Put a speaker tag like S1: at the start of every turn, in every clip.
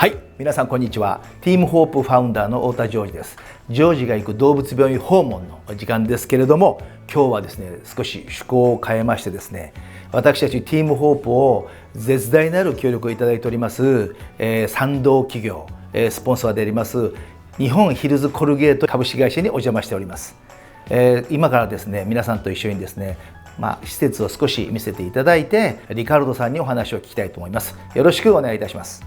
S1: はい、皆さんこんにちは。ティームホープファウンダーの太田ジョージです。ジョージが行く動物病院訪問の時間ですけれども、今日はですね、少し趣向を変えましてですね、私たちティームホープを絶大なる協力をいただいております、賛同企業、スポンサーであります日本ヒルズコルゲート株式会社にお邪魔しております。今からですね、皆さんと一緒にですね、施設を少し見せていただいて、リカルドさんにお話を聞きたいと思います。よろしくお願いいたします。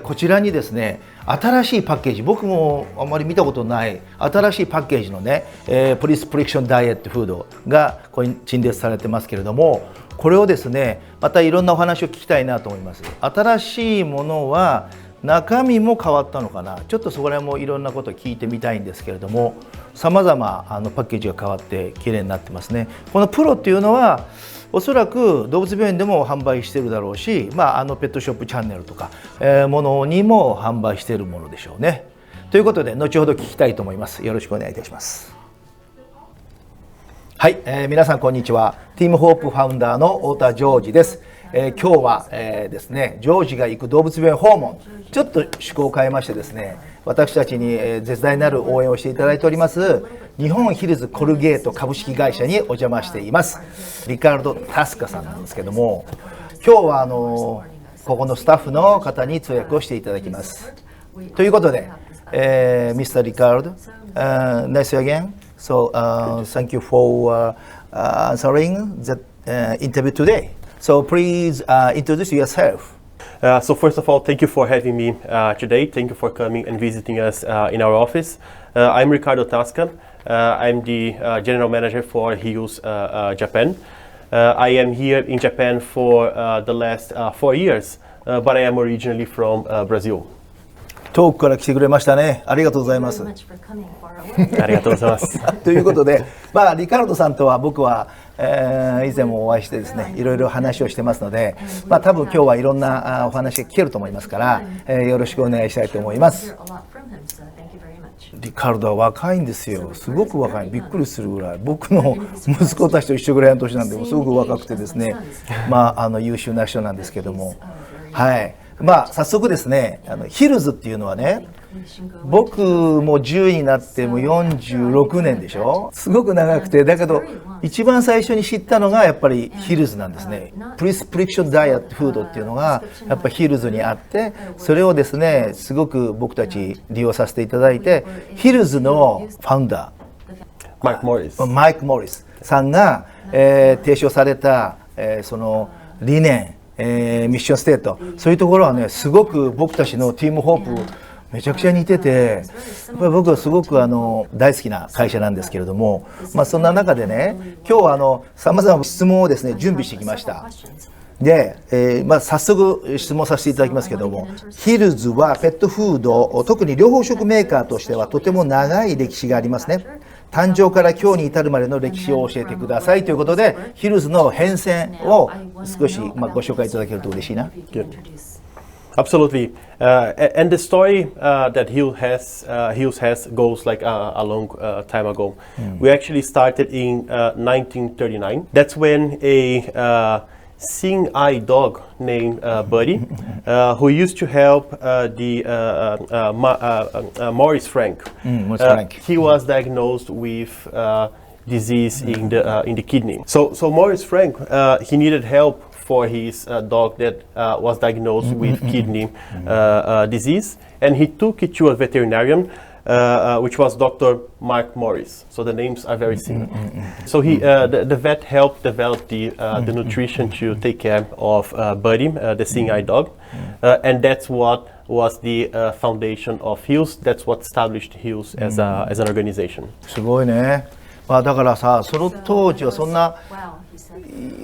S1: こちらにですね、新しいパッケージ、僕もあまり見たことない新しいパッケージのね、プリスプリクションダイエットフードがここに陳列されてますけれども、これをですね、またいろんなお話を聞きたいなと思います。新しいものは中身も変わったのかな、ちょっとそこら辺もいろんなことを聞いてみたいんですけれども、さまざまパッケージが変わってきれいになってますね。このプロっていうのはおそらく動物病院でも販売してるだろうし、ペットショップチャンネルとか、ものにも販売しているものでしょうね。ということで後ほど聞きたいと思います。よろしくお願いいたします。はい、皆さんこんにちは。ティームホープファウンダーの太田ジョージです。今日は、ですね、ジョージが行く動物病院訪問、ちょっと趣向を変えましてですね、私たちに絶大なる応援をしていただいております日本ヒルズコルゲート株式会社にお邪魔しています。リカルド・タスカさんなんですけども、今日はここのスタッフの方に通訳をしていただきます。ということで、Mr. Ricardo, nice again. So, thank you for answering the interview today. So please introduce yourself.
S2: So first of all, thank you for having me today. Thank you for coming and visiting us in our office. I'm Ricardo Tasca. I'm the General Manager for Hills Japan. I am here in Japan for the last 4 years, but I am originally from Brazil.
S1: 遠くから来てくれましたね。ありがとうございます。
S2: ありがとうございます。
S1: ということで、リカルドさんとは僕は、以前もお会いしてですね、いろいろ話をしてますので、多分今日はいろんなお話が聞けると思いますから、よろしくお願いしたいと思います。リカルドは若いんですよ。すごく若い。びっくりするぐらい。僕の息子たちと一緒ぐらいの年なんで、すごく若くてですね、優秀な人なんですけども、はい。早速ですね、ヒルズっていうのはね、僕も10になっても46年でしょ。すごく長くて、だけど一番最初に知ったのがやっぱりヒルズなんですね。プリスプリクションダイエットフードっていうのがやっぱヒルズにあって、それをですね、すごく僕たち利用させていただいて、ヒルズのファウンダーマイク・モリスさんが、提唱された、その理念、ミッションステート、そういうところはね、すごく僕たちのティームホープめちゃくちゃ似てて、やっぱり僕はすごく大好きな会社なんですけれども、そんな中でね、今日はさまざまな質問をですね、準備してきました。で、早速質問させていただきますけども、ヒルズはペットフード、特に療法食メーカーとしてはとても長い歴史がありますね。誕生から今日に至るまでの歴史を教えてくださいということで、ヒルズの変遷を少しご紹介いただけると嬉しいな。
S2: Absolutely. And the story that Hills has goes like a long time ago. We actually started in 1939. That's when a seeing eye dog named Buddy, who used to help Maurice Frank. He was diagnosed with disease in the kidney. So Maurice Frank, he needed help for his dog that was diagnosed with kidney disease, and he took it to a veterinarian, which was Dr. Mark Morris. So the names are very similar. So the vet helped develop the nutrition to take care of Buddy, the seeing eye dog, and that's what was the foundation of Hills. That's what established Hills as an organization.
S1: すごいね。だからさ、その当時はそんな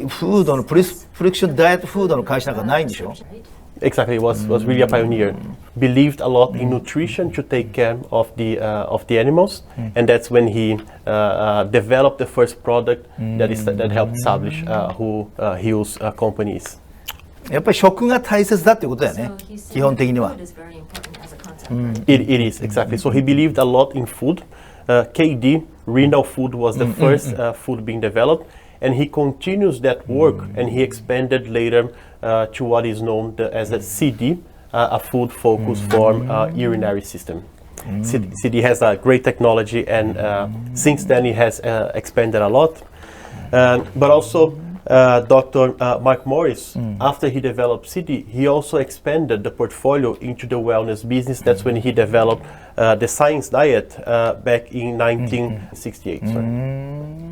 S1: フードのプリスプリクションダイエットフードの会社なんかないんでしょ。
S2: Exactly, was really a pioneer. Believed a lot in nutrition to take care of the animals, and that's when he developed the first product that helped establish who Hills company is.
S1: やっぱり食が大切だっていうことだよね。基本的には。
S2: It is exactly. So he believed a lot in food. KD, renal food, was the first food being developed, and he continues that work, and he expanded later to what is known as a CD, a food focus for urinary system. CD has a great technology, and since then it has expanded a lot. But also Dr. Mark Morris, after he developed CD, he also expanded the portfolio into the wellness business. That's when he developed the science diet back in 1968. Sorry.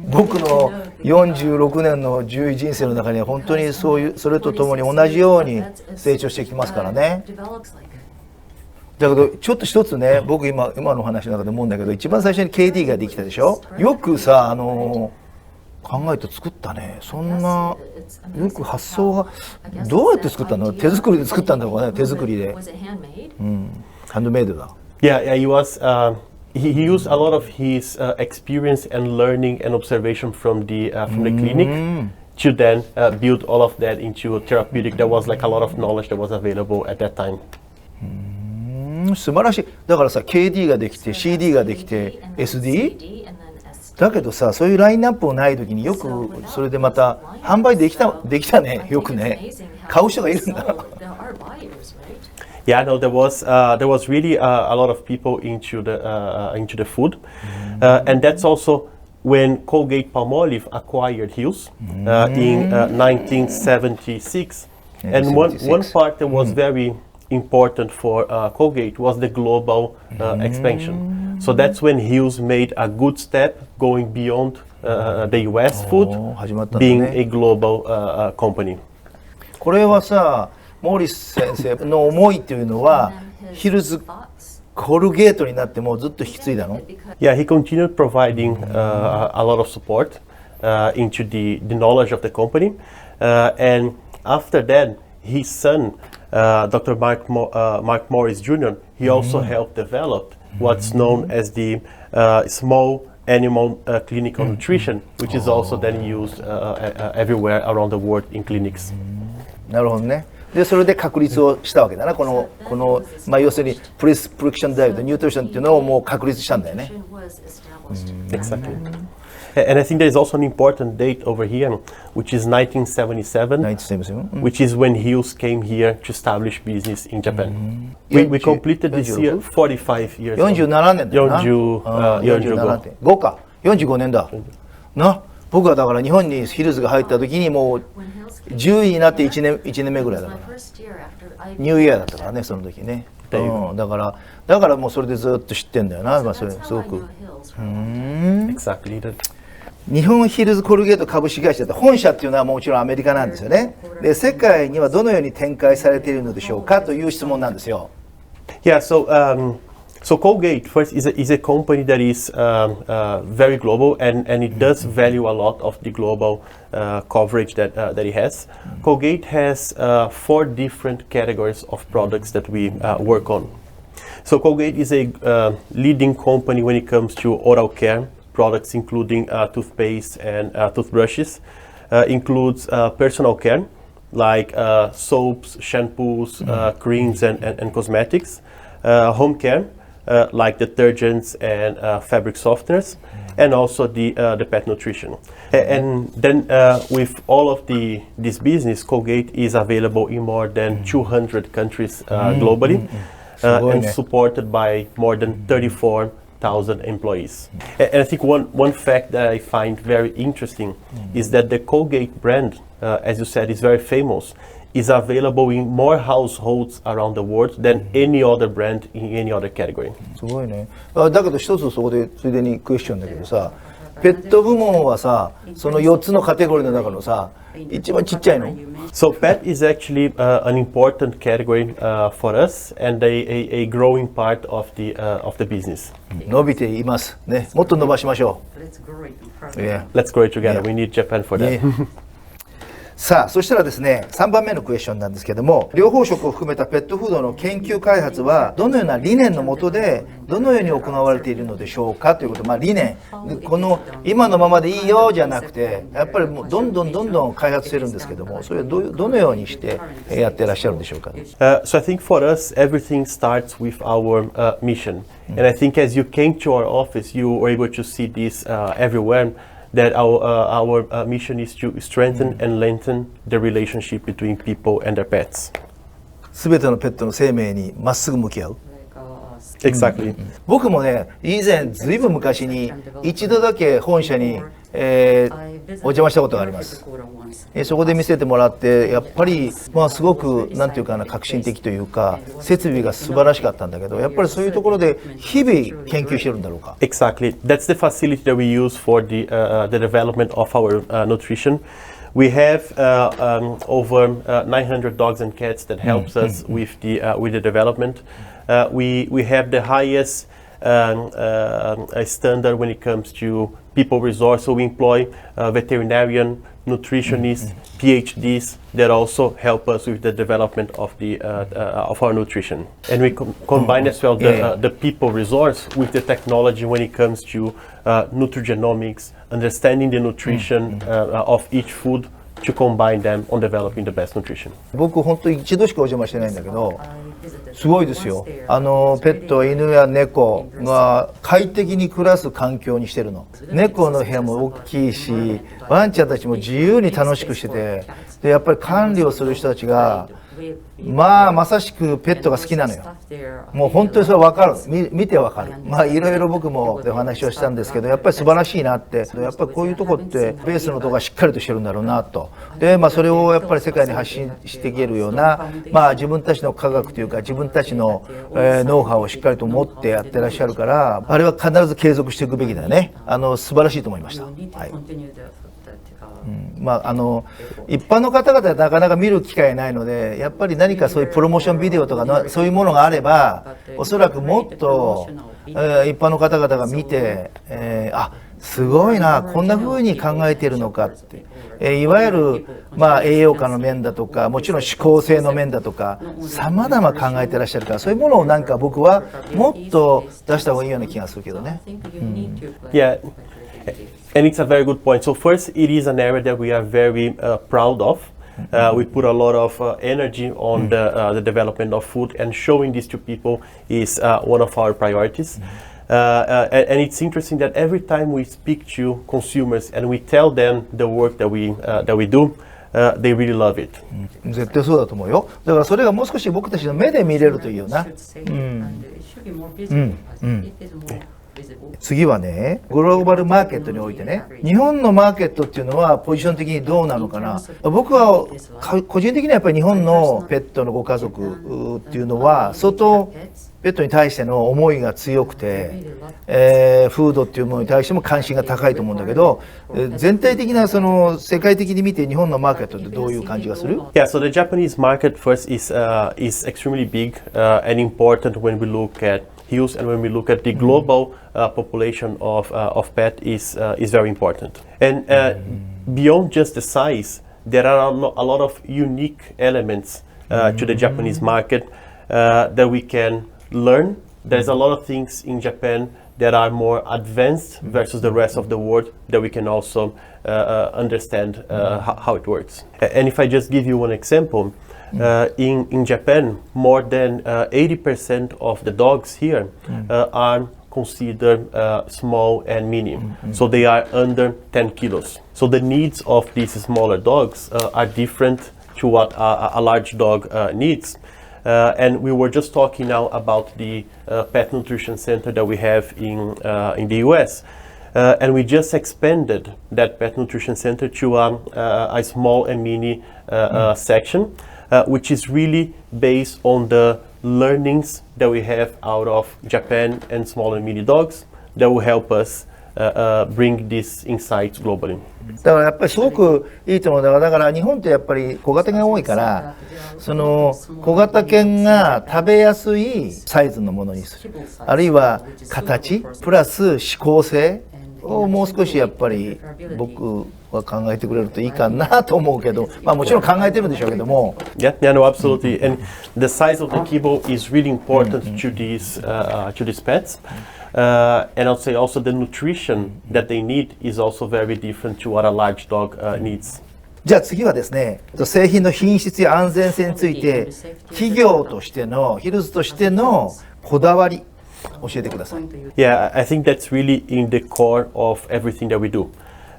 S1: 僕の46年の獣医人生の中には本当にそういうそれとともに同じように成長してきますからね。だけどちょっと一つね、僕今の話の中で思うんだけど、一番最初に KD ができたでしょ。よくさ考えて作ったね。そんなよく発想がどうやって作ったの？手作りで作ったんだろうね。手作りで。ハンドメイドだ。
S2: Yeah, he was. He used a lot of his experience and learning and observation from the clinic to then build all of that into a therapeutic. There was like a lot of knowledge that was available at that time.
S1: 素晴らしい。だからさ KD ができて CD ができて SD だけどさ、そういうラインナップもない時によくそれでまた販売できたね。よくね買う人がいるんだ。
S2: Yeah, no, there was really a lot of people into the food, and that's also when Colgate-Palmolive acquired Hill's in 1976. And one part that was very important for Colgate was the global expansion. So that's when Hill's made a good step going beyond the US food, being a global company.
S1: これはさ、モーリス先生の思いっていうのはヒルズコルゲートになってもずっと引き継いだの？
S2: Yeah, he continued providing a lot of support into the knowledge of the company, and after that, his son, Dr. Mark Morris Jr., he also helped develop what's known as the small animal clinical nutrition, which is also then used everywhere around the world in clinics.
S1: なるほどね。でそれで確立をしたわけだな。このまあ要するにプレスプロダクションダイエットニュートリションっていうのをもう確立したんだよね。
S2: Exactly. And I think there is also an important date over here, which is 1977, which is when Hill's came here to establish business in Japan. We completed this year 45 years.
S1: 47年だよな。45か。45年だ。な、僕はだから日本にヒルズが入った時にもう10位になって1年目ぐらいだから。ニューイヤーだったからね、その時ね。だからもうそれでずっと知ってんだよな。まあそれすごく。
S2: Exactly that.
S1: 日本ヒルズコルゲート株式会社って本社っていうのはもちろんアメリカなんですよね。で世界にはどのように展開されているのでしょうかという質問なんですよ。
S2: Yeah, so Colgate first is a company that is very global, and it does value a lot of the global coverage that it has. Colgate has 4 different categories of products that we work on. So Colgate is a leading company when it comes to oral care products, including toothpaste and toothbrushes, includes personal care like soaps, shampoos, creams, and cosmetics, home care like detergents and fabric softeners, and also the pet nutrition. And then with all of this business, Colgate is available in more than 200 countries globally, and supported by more than 34,000 employees. And I think one fact that I find very interesting is that the Colgate brand, as you said, is very famous, is available in more households around the world than any other brand in any other category.
S1: すごいね。だけど一つそこでついでにクエスチョンだけどさ、ペット部門はさ、その4つのカテゴリーの中のさ、一番ちっちゃいの？
S2: So pet is actually an important category for us and a growing part of the business.
S1: 伸びていますね。もっと伸ばしましょう。
S2: Let's grow it together. We need Japan for that.
S1: さあそしたらですね、3番目のクエスチョンなんですけども、療法食を含めたペットフードの研究開発はどのような理念の下でどのように行われているのでしょうかということ。まあ理念、この今のままでいいよじゃなくて、やっぱりもうどんどん開発してるんですけども、それはどのようにしてやってらっしゃるんでしょうか。
S2: So I think for us everything starts with our mission, and I think as you came to our office, you were able to see this everywhere. That our mission is to strengthen and lengthen the relationship between people and their pets.
S1: 全てのペットの生命にまっすぐ向き合う。
S2: Exactly.
S1: 僕もね、以前ずいぶん昔に一度だけ本社に、お邪魔したことがあります。そこで見せてもらって、やっぱり、すごくなんていうかな、革新的というか設備が素晴らしかったんだけど、やっぱりそういうところで日々研究してるんだろうか。
S2: Exactly. That's the facility that we use for the development of our nutrition. We have over 900 dogs and cats that helps us with the development. We have the highest standard when it comes to people resource. So we employ veterinarian, nutritionists, PhDs that also help us with the development of our nutrition. And we combine as well the people resource with the technology when it comes to nutrigenomics, understanding the nutrition of each food to combine them on developing the best nutrition.
S1: 僕本当に一度しかお邪魔してないんだけど、すごいですよ。ペット、犬や猫が快適に暮らす環境にしてるの。猫の部屋も大きいし、ワンちゃんたちも自由に楽しくしてて、でやっぱり管理をする人たちがまさしくペットが好きなのよ。もう本当にそれは分かる。見て分かる。いろいろ僕もお話をしたんですけど、やっぱり素晴らしいなって、やっぱりこういうとこってベースのところがしっかりとしてるんだろうなと。でそれをやっぱり世界に発信していけるような、自分たちの科学というか自分たちの、ノウハウをしっかりと持ってやってらっしゃるから、あれは必ず継続していくべきだよね。素晴らしいと思いました。はい。一般の方々はなかなか見る機会ないので、やっぱり何かそういうプロモーションビデオとかそういうものがあれば、おそらくもっと、一般の方々が見て、すごいな、こんな風に考えているのかって、いわゆる、栄養価の面だとか、もちろん指向性の面だとか、様々考えてらっしゃるから、そういうものをなんか僕はもっと出した方がいいような気がするけどね。
S2: Yeah. And it's a very good point. So first, it is an area that we are very proud of. We put a lot of energy on the development of food, and showing this to people is one of our priorities. And it's interesting that every time we speak to consumers and we tell them the work that we do, they really love it.
S1: 絶対そうだと思うよ。だからそれがもう少し僕たちの目で見れるというような。次はね、グローバルマーケットにおいてね、日本のマーケットっていうのはポジション的にどうなのかな。僕は個人的にはやっぱり日本のペットのご家族っていうのは相当ペットに対しての思いが強くて、フードっていうものに対しても関心が高いと思うんだけど、全体的なその世界的に見て日本のマーケットってどういう感じがする？
S2: Yeah, so the Japanese market first is extremely big and important when we look at hills, and when we look at the global population of pet is very important. And beyond just the size, there are a lot of unique elements to the Japanese market that we can learn. There's a lot of things in Japan that are more advanced versus the rest of the world that we can also understand how it works. And if I just give you one example, in Japan, more than 80% of the dogs here are considered small and medium. So they are under 10 kilos. So the needs of these smaller dogs are different to what a large dog needs. And we were just talking now about the pet nutrition center that we have in the US. And we just expanded that pet nutrition center to a small and mini section, which is really based on the learnings that we have out of Japan and small and mini dogs that will help us bring these insights globally.
S1: だからやっぱりすごくいいと思う。だから日本ってやっぱり小型犬が多いから、その小型犬が食べやすいサイズのものにする、あるいは形プラス指向性をもう少しやっぱり僕は考えてくれるといいかなと思うけど、もちろん考えてるんでしょうけども。
S2: Yeah, no, absolutely. And the size of the kibble is really important to these pets. And I'll say also the nutrition that they need is also very different to what a large dog needs.
S1: じゃあ次はですね、製品の品質や安全性について企業としてのヒルズとしてのこだわり教えてください。
S2: Yeah, I think that's really in the core of everything that we do.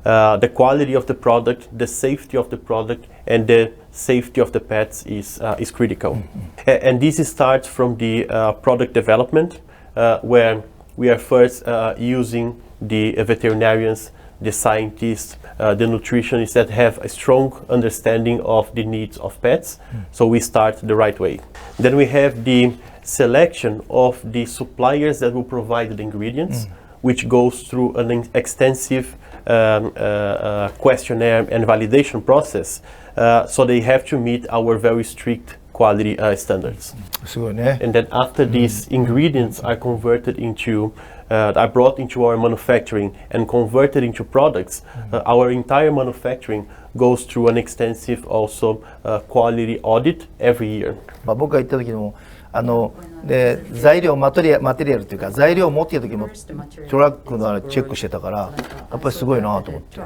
S2: The quality of the product, the safety of the product, and the safety of the pets is critical. And this starts from the product development, where we are first using the veterinarians, the scientists, the nutritionists that have a strong understanding of the needs of pets. So we start the right way. Then we have the selection of the suppliers that will provide the ingredients, which goes through an extensive questionnaire and validation process. So they have to meet our very strict quality standards. And then after these ingredients are converted into are brought into our manufacturing and converted into products, our entire manufacturing goes through an extensive also quality audit every year.
S1: 僕が行った時もで材料マテリアルというか材料を持っている時もトラックのチェックしてたからやっぱりすごいなと思って、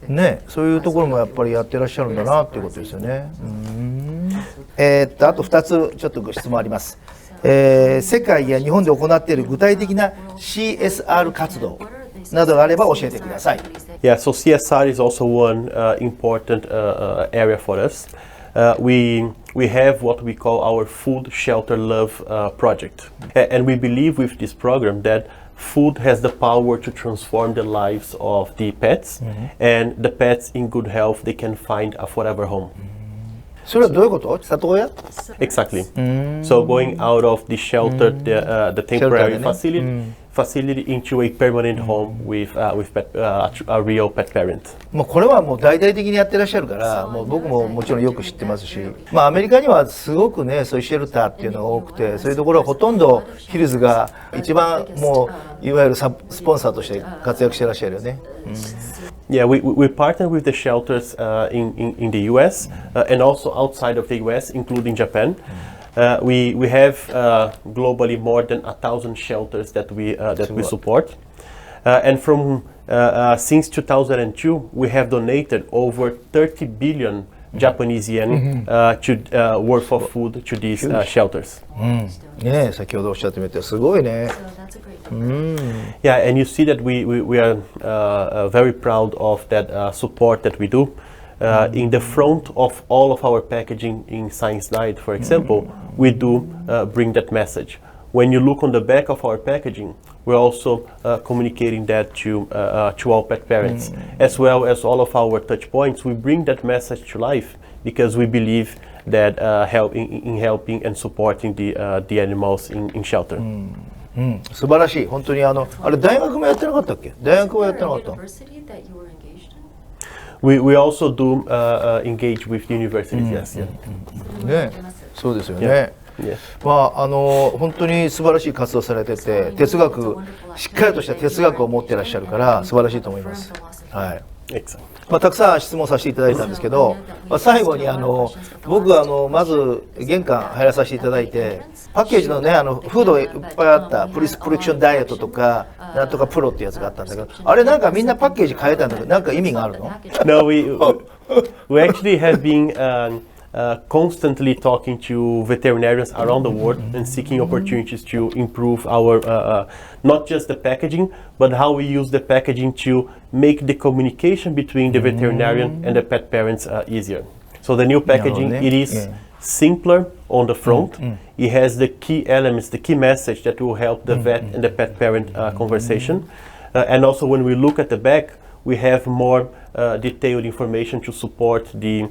S1: ね、そういうところもやっぱりやってらっしゃるんだなっていうことですよね。あと2つちょっとご質問あります。世界や日本で行っている具体的な CSR 活動などがあれば教えてください。
S2: Yeah, so CSR is also one important area for us. We have what we call our Food Shelter Love project. And we believe with this program that food has the power to transform the lives of the pets, and the pets in good health, they can find a forever home.
S1: それはどういうこと？里親？
S2: Exactly. So going out of the shelter, the temporary facility into a permanent home with a real pet parent.
S1: もうこれはもう大々的にやってらっしゃるから、もう僕ももちろんよく知ってますし、まあアメリカにはすごくね、そういうシェルターっていうのが多くて、そういうところはほとんどヒルズが一番もういわゆるスポンサーとして活躍してらっしゃるよね。
S2: Yeah, we partner with the shelters in the US and also outside of the US, including Japan. We have globally more than 1,000 shelters that we support, and from since 2002 we have donated over 30 billion Japanese yen worth of food to these shelters.
S1: ねえ、先ほどおっしゃってみてすごいね。
S2: Yeah, and you see that we are very proud of that support that we do. In the front of all of our packaging in Science Night, for example, we do bring that message. When you look on the back of our packaging, we're also communicating that to all pet parents, as well as all of our touch points. We bring that message to life because we believe that helping and supporting the animals in shelter.
S1: 素晴らしい。本当にあれ大学もやってなかったっけ？大学はやってなかった。
S2: We also do engage with universities. Yes.
S1: ね、そうですよね。まあ本当に素晴らしい活動されてて、哲学しっかりとした哲学を持ってらっしゃるから素晴らしいと思います。はい。まあ、たくさん質問させていただいたんですけど、まあ、最後に僕まず玄関入らさせていただいてパッケージのねフードがいっぱいあったプリスプロダクションダイエットとかなんとかプロってやつがあったんだけどあれなんかみんなパッケージ変えたんだけどなんか意味があるの？
S2: No, we actually have been constantly talking to veterinarians around the world and seeking opportunities to improve our not just the packaging, but how we use the packaging to make the communication between the veterinarian and the pet parents easier. So the new packaging, it is simpler on the front. It has the key elements, the key message that will help the vet and the pet parent conversation. And also when we look at the back, we have more detailed information to support the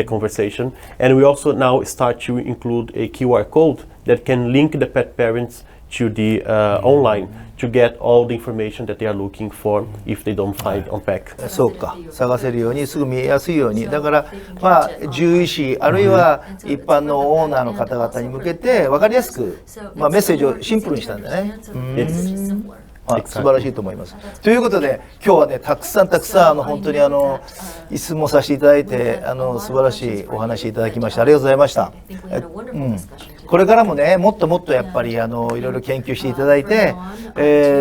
S2: conversation. And we also now start to include a QR code that can link the pet parents to the online to get all the information that they are looking for if they don't find on pack.
S1: そうか、探せるようにすぐ見えやすいようにだからまあ獣医師あるいは一般のオーナーの方々に向けて分かりやすく、まあ、メッセージをシンプルにしたんだね。素晴らしいと思います。ということで今日はねたくさん本当に質問させていただいて素晴らしいお話いただきましてありがとうございました。これからもねもっとやっぱりいろいろ研究していただいて、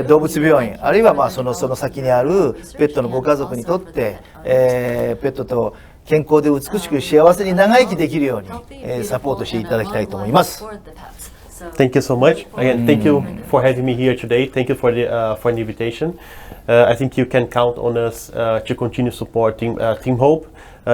S1: 動物病院あるいはまあその先にあるペットのご家族にとって、ペットと健康で美しく幸せに長生きできるように、サポートしていただきたいと思います。
S2: Thank you so much. Again, thank you for having me here today. Thank you for the invitation. I think you can count on us to continue supporting Team Hope.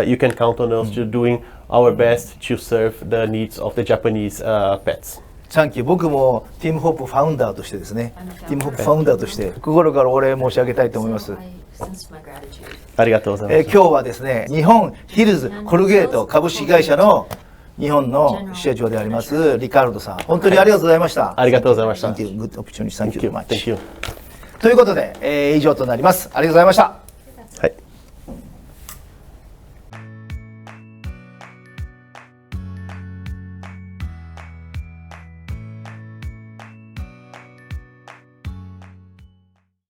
S2: You can count on us to doing our best to serve the needs of the Japanese pets.
S1: サンキュー。僕もティームホープファウンダーとしてですね、ティームホープファウンダーとして心からお礼申し上げたいと思います。
S2: ありがとうございます。
S1: 今日はですね、日本ヒルズコルゲート株式会社の日本の支社長でありますリカルドさん、本当にありがとうございました。
S2: ありがとうございました。
S1: Thank you. Good opportunity. Thank you very much.
S2: Thank you.
S1: ということで、以上となります。ありがとうございました。